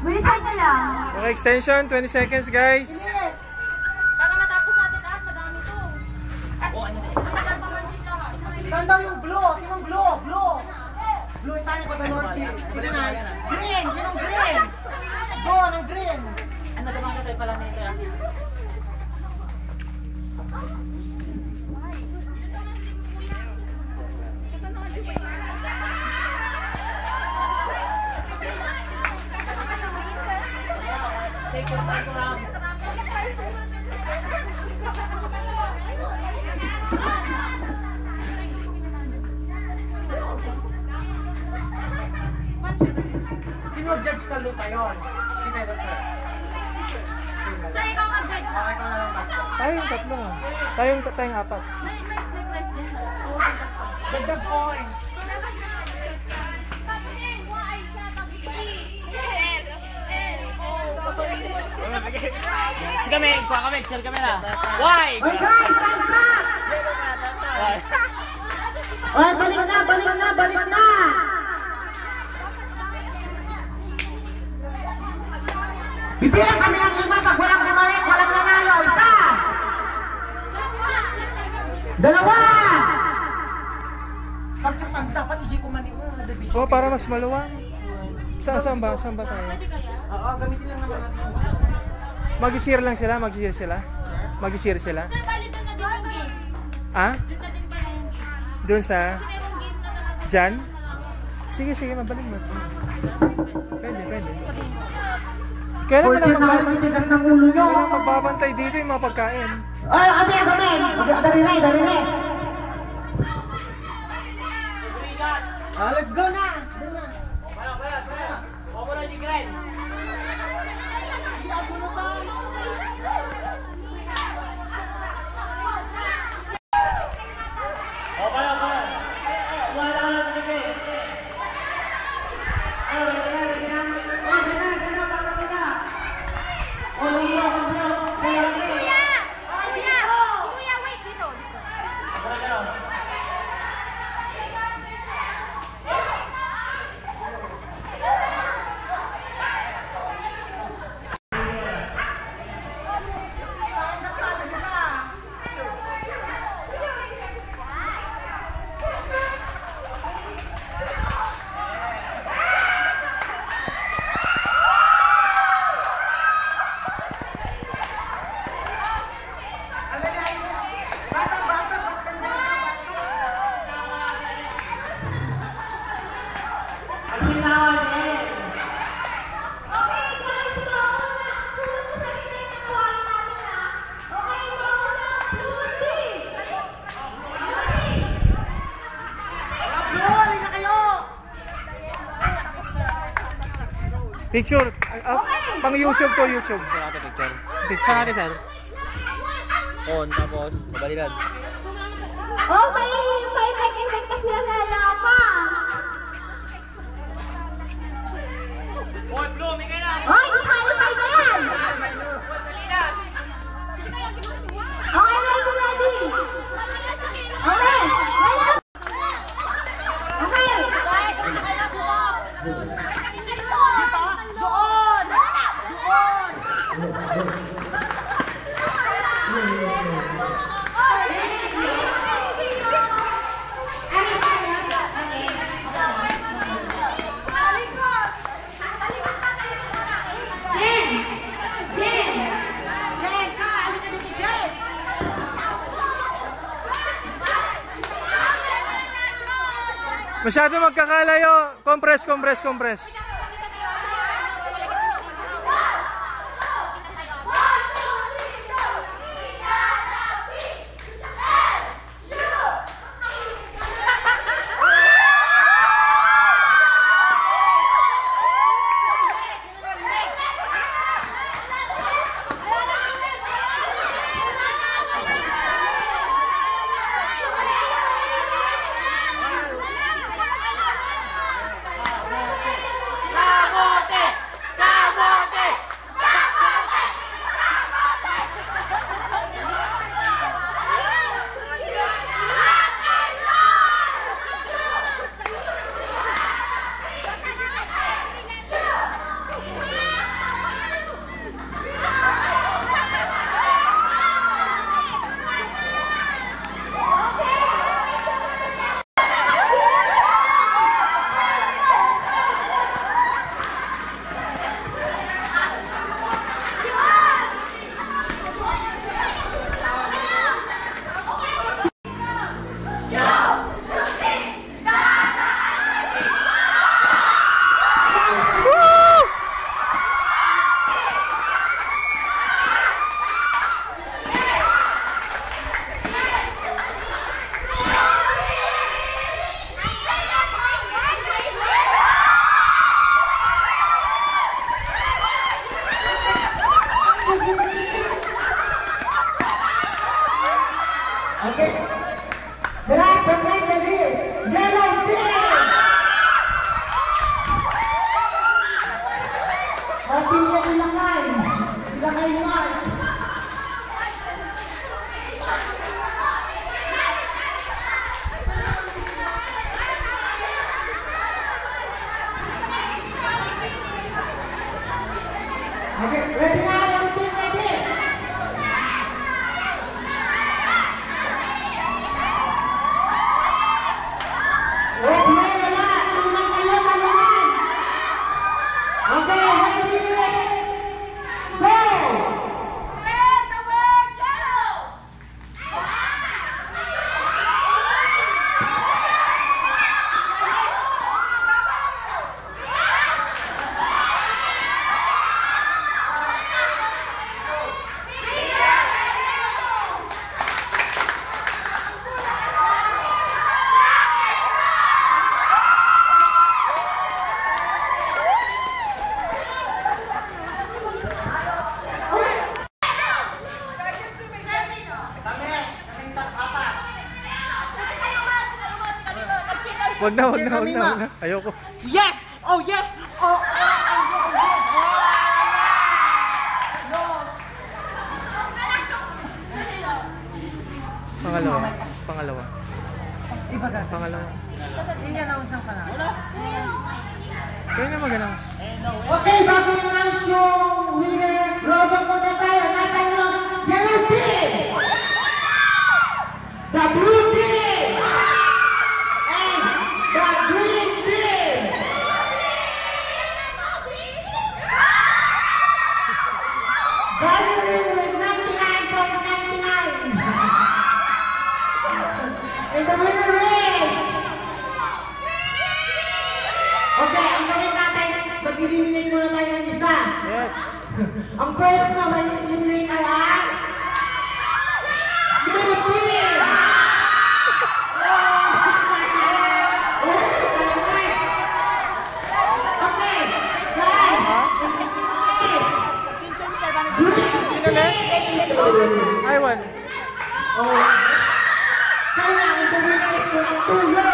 Bilisan nyo lang. Okay, extension, 20 seconds guys. Yes. Para matapos natin lahat, madami to. Oh, ano ba? Saan daw yung blue? Sinong blue? Blue! Blue, tayo ko doon. Sige na. Green! Sinong green? Go, anong green? Ano naman ka tayo pala nito? Take your time around. Sino judge sa lupa yun? Sino ito, sir? Sir, ikaw mag-judge. Okay, ikaw na lang mag-judge. Tayong tatlo. Tayong apat. May price din siya. Dagdag points. Sige kami, kuha kami, share kami na. Why? Oy guys, stand up! Oy, balik na, balik na, balik na! Bibilang kami ng 5 pag walang bumalik, walang nanalo. Isa! 2! Pagka-stand dapat hindi ko maniwala. Oh, para mas maluwang. Saan ba tayo? Oo, gamitin lang naman natin. Mag-share lang sila, mag-share sila. Mag-share sila. Sir, bali doon na doon game. Ah? Doon na din pala yung game. Doon sa Kasi merong game na naman. Jan? Sige, mabalik mo. Pwede. Kailan Portia na kayo titigas ng ulo nyo. Kailan magbabantay dito yung mga pagkain? Ay, kami! Darinay! Let's go na! Opo na, Jigren. Kuya, wait dito. Picture. Pang YouTube to, YouTube. Saan natin, sir? On, tapos, mabalikan. Oh, may effect kasi na lapa. On, Blue, may kailan. Hoy, disqualify na yan. Salinas. Okay, ready. Okay. Masyado magkakalayo. Compress. Pamilya Ilakay. Ilakay March. Okay, ready na, everything ready? Wait, may wala. Tulungan kayo, tulungan. Okay, ready, go! Wag na. Ayoko. Yes! Oh, yes! Oh, Pangalawa. Iba ka. Pangalawa. I-announce lang ka na. Kaya na mag-announce. Okay, bago i-announce yung winner, robot mo na tayo. Nasa yung yellow team! The blue team! And the green team! Gathering with 99.99! And the winner is... Okay, ang gawin natin, mag-eliminate muna tayo ng isa. Yes. Ang first na mag-eliminate ay ang... Blue team! Okay, guys! I won. Oh. Kaya ang winner is 2 years.